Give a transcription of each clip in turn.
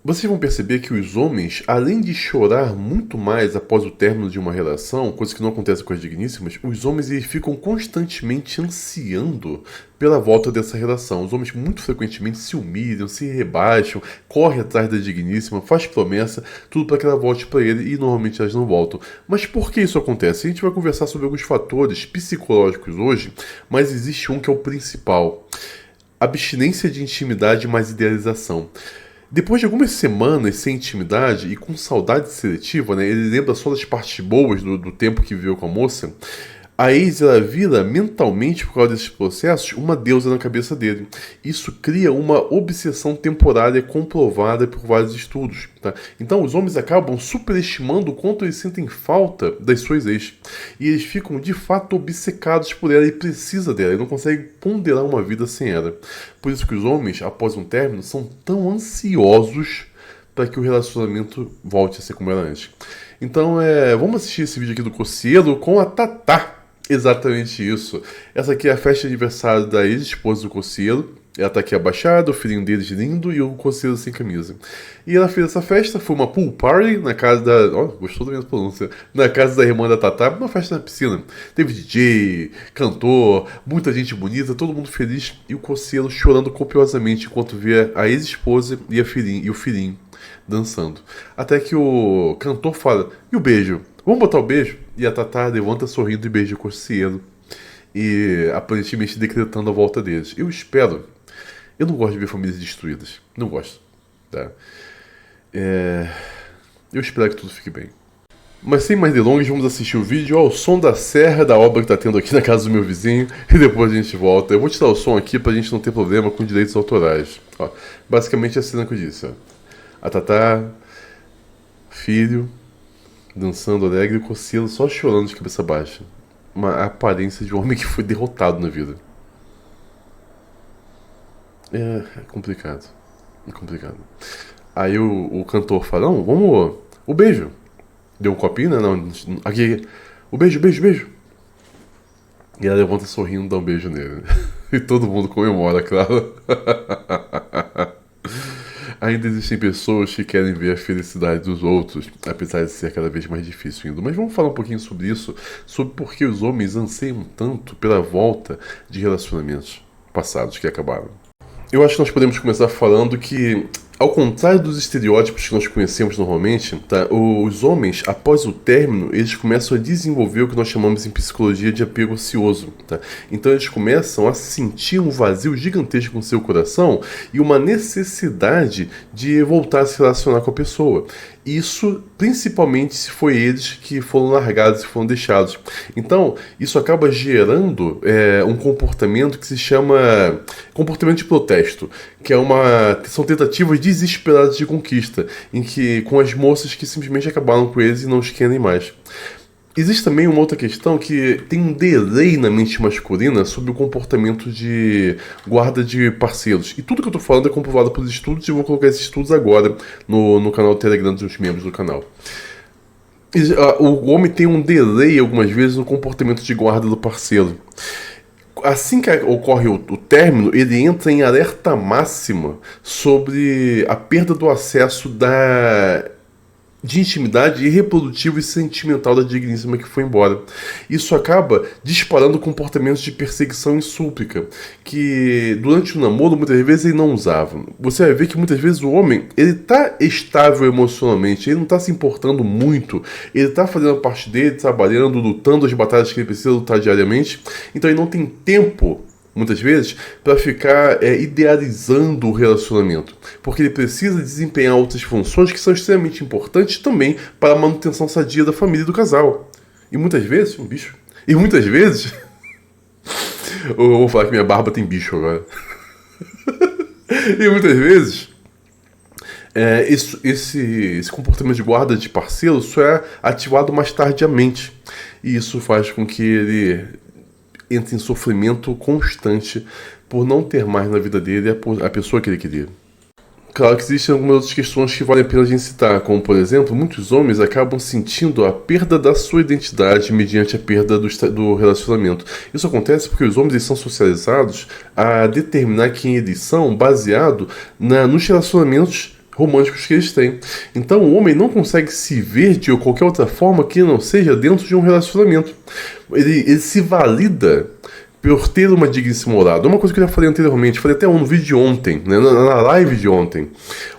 Vocês vão perceber que os homens, além de chorar muito mais após o término de uma relação, coisa que não acontece com as digníssimas, os homens eles ficam constantemente ansiando pela volta dessa relação. Os homens muito frequentemente se humilham, se rebaixam, correm atrás da digníssima, faz promessa, tudo para que ela volte para ele e normalmente elas não voltam. Mas por que isso acontece? A gente vai conversar sobre alguns fatores psicológicos hoje, mas existe um que é o principal: abstinência de intimidade mais idealização. Depois de algumas semanas sem intimidade e com saudade seletiva, né, ele lembra só das partes boas do tempo que viveu com a moça. A ex ela vira mentalmente, por causa desses processos, uma deusa na cabeça dele. Isso cria uma obsessão temporária comprovada por vários estudos. Tá? Então os homens acabam superestimando o quanto eles sentem falta das suas ex. E eles ficam de fato obcecados por ela e precisam dela. E não conseguem ponderar uma vida sem ela. Por isso que os homens, após um término, são tão ansiosos para que o relacionamento volte a ser como era antes. Então vamos assistir esse vídeo aqui do Cocielo com a Tatá. Exatamente isso. Essa aqui é a festa de aniversário da ex-esposa do Cocielo. Ela tá aqui abaixada, o filhinho deles lindo e o Cocielo sem camisa. E ela fez essa festa, foi uma pool party na casa da... gostou da minha pronúncia? Na casa da irmã da Tatá, uma festa na piscina. Teve DJ, cantor, muita gente bonita, todo mundo feliz. E o Cocielo chorando copiosamente enquanto via a ex-esposa e o filhinho dançando. Até que o cantor fala, e o beijo? Vamos botar o beijo? E a Tatá levanta sorrindo e beija o Cocielo. E aparentemente decretando a volta deles. Eu não gosto de ver famílias destruídas. Não gosto. Tá? Eu espero que tudo fique bem. Mas sem mais delongas, vamos assistir o vídeo ao som da serra da obra que tá tendo aqui na casa do meu vizinho. E depois a gente volta. Eu vou tirar o som aqui pra gente não ter problema com direitos autorais. Ó, basicamente é a cena que eu disse. Ó. A Tatá, filho, dançando alegre e o Cocielo só chorando de cabeça baixa. Uma aparência de um homem que foi derrotado na vida. É complicado. É complicado. Aí o cantor fala, não, vamos... O beijo. Deu um copinho, né? Não, aqui. O beijo, beijo, beijo. E ela levanta sorrindo e dá um beijo nele. E todo mundo comemora, claro. Ainda existem pessoas que querem ver a felicidade dos outros, apesar de ser cada vez mais difícil ainda. Mas vamos falar um pouquinho sobre isso, sobre por que os homens anseiam tanto pela volta de relacionamentos passados que acabaram. Eu acho que nós podemos começar falando que, ao contrário dos estereótipos que nós conhecemos normalmente, tá, os homens, após o término, eles começam a desenvolver o que nós chamamos em psicologia de apego ansioso. Tá? Então eles começam a sentir um vazio gigantesco no seu coração e uma necessidade de voltar a se relacionar com a pessoa. Isso principalmente se foi eles que foram largados e foram deixados. Então, isso acaba gerando um comportamento que se chama comportamento de protesto, que são tentativas desesperadas de conquista, em que com as moças que simplesmente acabaram com eles e não os querem mais. Existe também uma outra questão que tem um delay na mente masculina sobre o comportamento de guarda de parceiros. E tudo que eu estou falando é comprovado por estudos e eu vou colocar esses estudos agora no canal Telegram dos membros do canal. O homem tem um delay algumas vezes no comportamento de guarda do parceiro. Assim que ocorre o término, ele entra em alerta máxima sobre a perda do acesso de intimidade e reprodutiva e sentimental da digníssima que foi embora. Isso acaba disparando comportamentos de perseguição e súplica, que durante o namoro muitas vezes ele não usava. Você vai ver que muitas vezes o homem ele tá estável emocionalmente, ele não está se importando muito, ele está fazendo a parte dele, trabalhando, lutando as batalhas que ele precisa lutar diariamente, então ele não tem tempo muitas vezes, para ficar idealizando o relacionamento. Porque ele precisa desempenhar outras funções que são extremamente importantes também para a manutenção sadia da família e do casal. E muitas vezes, eu vou falar que minha barba tem bicho agora. E muitas vezes, esse comportamento de guarda de parceiro só é ativado mais tardiamente. E isso faz com que ele entra em sofrimento constante por não ter mais na vida dele a pessoa que ele queria. Claro que existem algumas outras questões que valem a pena a gente citar, como por exemplo, muitos homens acabam sentindo a perda da sua identidade mediante a perda do relacionamento. Isso acontece porque os homens eles são socializados a determinar quem eles são baseado nos relacionamentos românticos que eles têm. Então o homem não consegue se ver de qualquer outra forma que não seja dentro de um relacionamento. Ele se valida por ter uma digníssima morada. Uma coisa que eu já falei anteriormente, falei até no vídeo de ontem, né, na live de ontem.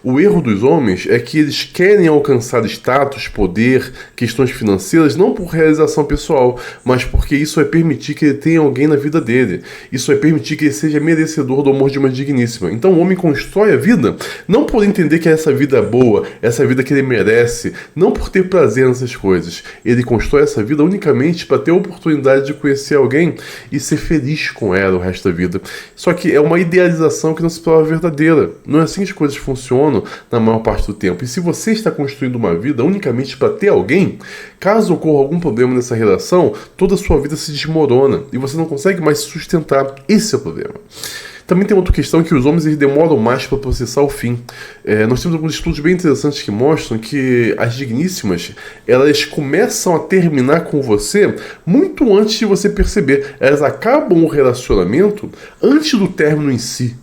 O erro dos homens é que eles querem alcançar status, poder, questões financeiras, não por realização pessoal, mas porque isso vai permitir que ele tenha alguém na vida dele. Isso vai permitir que ele seja merecedor do amor de uma digníssima. Então o homem constrói a vida, não por entender que essa vida é boa, essa vida que ele merece, não por ter prazer nessas coisas. Ele constrói essa vida unicamente para ter a oportunidade de conhecer alguém e ser feliz com ela o resto da vida. Só que é uma idealização que não se prova verdadeira. Não é assim que as coisas funcionam na maior parte do tempo. E se você está construindo uma vida unicamente para ter alguém, caso ocorra algum problema nessa relação, toda a sua vida se desmorona e você não consegue mais se sustentar. Esse é o problema. Também tem outra questão que os homens eles demoram mais para processar o fim. Nós temos alguns estudos bem interessantes que mostram que as digníssimas, elas começam a terminar com você muito antes de você perceber. Elas acabam o relacionamento antes do término em si.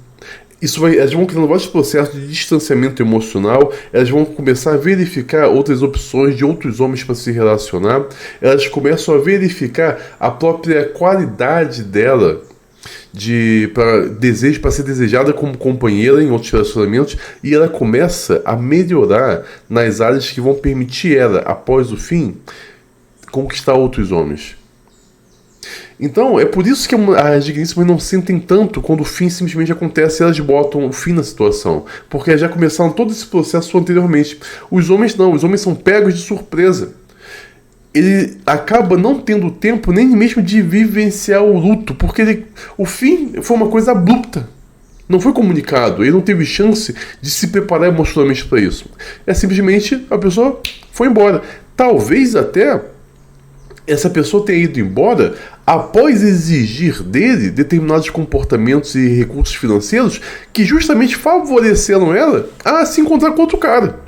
Elas vão criando vários processos de distanciamento emocional, elas vão começar a verificar outras opções de outros homens para se relacionar, elas começam a verificar a própria qualidade dela para ser desejada como companheira em outros relacionamentos, e ela começa a melhorar nas áreas que vão permitir ela, após o fim, conquistar outros homens. Então, é por isso que as digníssimas não sentem tanto quando o fim simplesmente acontece e elas botam o fim na situação, porque já começaram todo esse processo anteriormente. Os homens não, os homens são pegos de surpresa. Ele acaba não tendo tempo nem mesmo de vivenciar o luto, porque o fim foi uma coisa abrupta. Não foi comunicado, ele não teve chance de se preparar emocionalmente para isso. É simplesmente a pessoa foi embora. Talvez até essa pessoa tenha ido embora após exigir dele determinados comportamentos e recursos financeiros que justamente favoreceram ela a se encontrar com outro cara.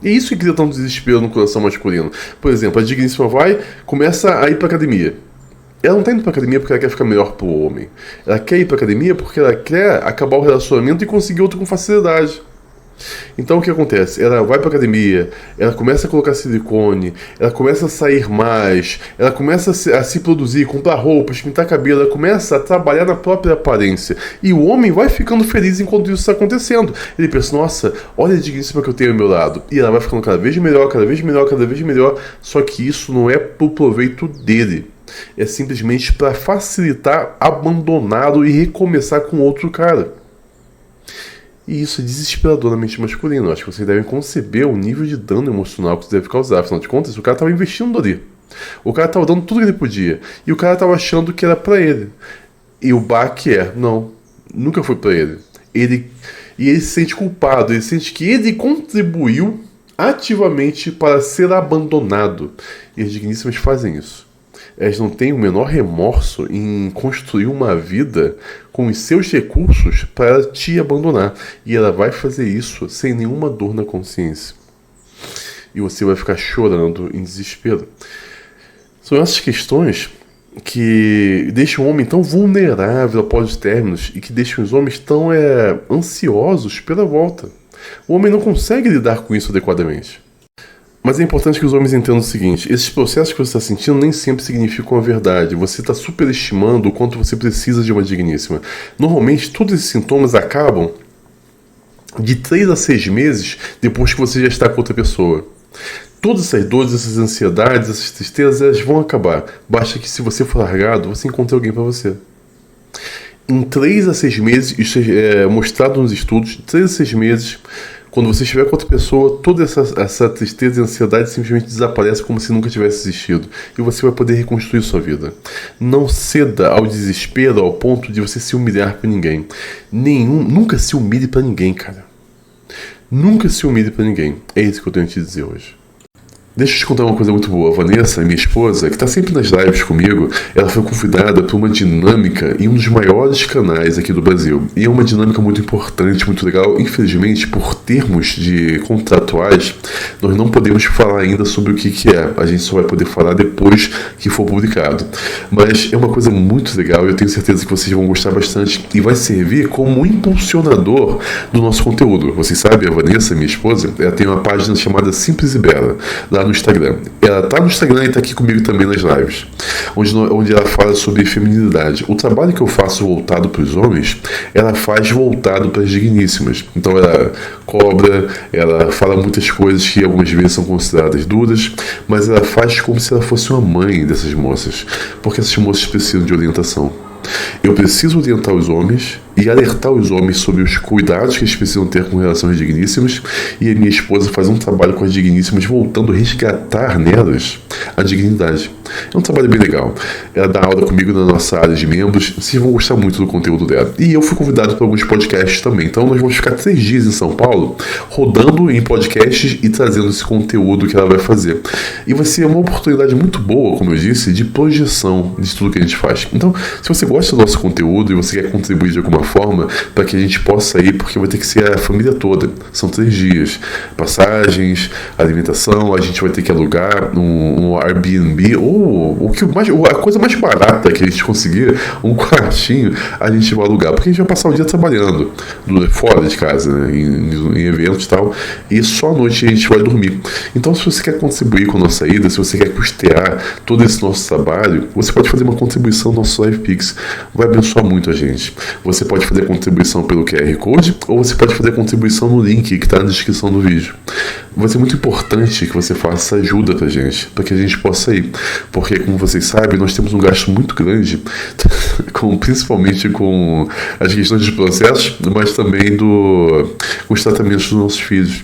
E isso que cria tanto desespero no coração masculino. Por exemplo, a digníssima começa a ir pra academia. Ela não tá indo pra academia porque ela quer ficar melhor pro homem. Ela quer ir pra academia porque ela quer acabar o relacionamento e conseguir outro com facilidade. Então o que acontece? Ela vai pra academia, ela começa a colocar silicone, ela começa a sair mais, ela começa a se produzir, comprar roupas, pintar cabelo, ela começa a trabalhar na própria aparência. E o homem vai ficando feliz enquanto isso está acontecendo. Ele pensa, nossa, olha a digníssima que eu tenho ao meu lado. E ela vai ficando cada vez melhor, cada vez melhor, cada vez melhor. Só que isso não é pro proveito dele. É simplesmente para facilitar abandoná-lo e recomeçar com outro cara. E isso é desesperador na mente masculina. Eu acho que vocês devem conceber o nível de dano emocional que isso deve causar. Afinal de contas, o cara estava investindo ali. O cara estava dando tudo que ele podia. E o cara estava achando que era pra ele. E o baque não, nunca foi pra ele. E ele se sente culpado. Ele sente que ele contribuiu ativamente para ser abandonado. E as digníssimas fazem isso. Elas não têm o menor remorso em construir uma vida com os seus recursos para te abandonar. E ela vai fazer isso sem nenhuma dor na consciência. E você vai ficar chorando em desespero. São essas questões que deixam o homem tão vulnerável após os términos e que deixam os homens tão ansiosos pela volta. O homem não consegue lidar com isso adequadamente. Mas é importante que os homens entendam o seguinte: esses processos que você está sentindo nem sempre significam a verdade. Você está superestimando o quanto você precisa de uma digníssima. Normalmente, todos esses sintomas acabam de 3 a 6 meses depois que você já está com outra pessoa. Todas essas dores, essas ansiedades, essas tristezas, elas vão acabar. Basta que, se você for largado, você encontre alguém para você. Em 3 a 6 meses, isso é mostrado nos estudos, 3 a 6 meses, quando você estiver com outra pessoa, toda essa tristeza e ansiedade simplesmente desaparece como se nunca tivesse existido. E você vai poder reconstruir sua vida. Não ceda ao desespero ao ponto de você se humilhar por ninguém. Nunca se humilhe para ninguém, cara. Nunca se humilhe para ninguém. É isso que eu tenho a te dizer hoje. Deixa eu te contar uma coisa muito boa. A Vanessa, minha esposa, que está sempre nas lives comigo, ela foi convidada para uma dinâmica em um dos maiores canais aqui do Brasil. E é uma dinâmica muito importante, muito legal. Infelizmente, por termos de contratuais, nós não podemos falar ainda sobre o que é. A gente só vai poder falar depois que for publicado. Mas é uma coisa muito legal e eu tenho certeza que vocês vão gostar bastante e vai servir como um impulsionador do nosso conteúdo. Vocês sabem, a Vanessa, minha esposa, ela tem uma página chamada Simples e Bela, lá no Instagram. Ela tá no Instagram e tá aqui comigo também nas lives, onde ela fala sobre feminilidade. O trabalho que eu faço voltado para os homens, ela faz voltado para as digníssimas. Então ela cobra, ela fala muitas coisas que algumas vezes são consideradas duras, mas ela faz como se ela fosse uma mãe dessas moças, porque essas moças precisam de orientação. Eu preciso orientar os homens e alertar os homens sobre os cuidados que eles precisam ter com relação às digníssimas, e a minha esposa faz um trabalho com as digníssimas, voltando a resgatar nelas a dignidade. É um trabalho bem legal. Ela dá aula comigo na nossa área de membros, vocês vão gostar muito do conteúdo dela. E eu fui convidado para alguns podcasts também, então nós vamos ficar 3 dias em São Paulo, rodando em podcasts e trazendo esse conteúdo que ela vai fazer. E vai ser uma oportunidade muito boa, como eu disse, de projeção de tudo que a gente faz. Então, se você gosta do nosso conteúdo e você quer contribuir de alguma forma para que a gente possa ir, porque vai ter que ser a família toda. São 3 dias. Passagens, alimentação, a gente vai ter que alugar um Airbnb ou a coisa mais barata que a gente conseguir, um quartinho, a gente vai alugar, porque a gente vai passar o dia trabalhando fora de casa, né, em eventos e tal, e só à noite a gente vai dormir. Então, se você quer contribuir com a nossa ida, se você quer custear todo esse nosso trabalho, você pode fazer uma contribuição no nosso LivePix. Vai abençoar muito a gente. Você pode fazer contribuição pelo QR Code ou você pode fazer contribuição no link que está na descrição do vídeo. Vai ser muito importante que você faça essa ajuda pra gente, para que a gente possa ir. Porque, como vocês sabem, nós temos um gasto muito grande, principalmente com as questões de processos, mas também com os tratamentos dos nossos filhos.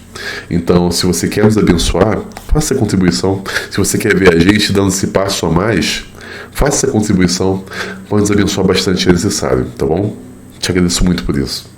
Então, se você quer nos abençoar, faça a contribuição. Se você quer ver a gente dando esse passo a mais, faça a contribuição, pode nos abençoar bastante, é necessário, tá bom? Te agradeço muito por isso.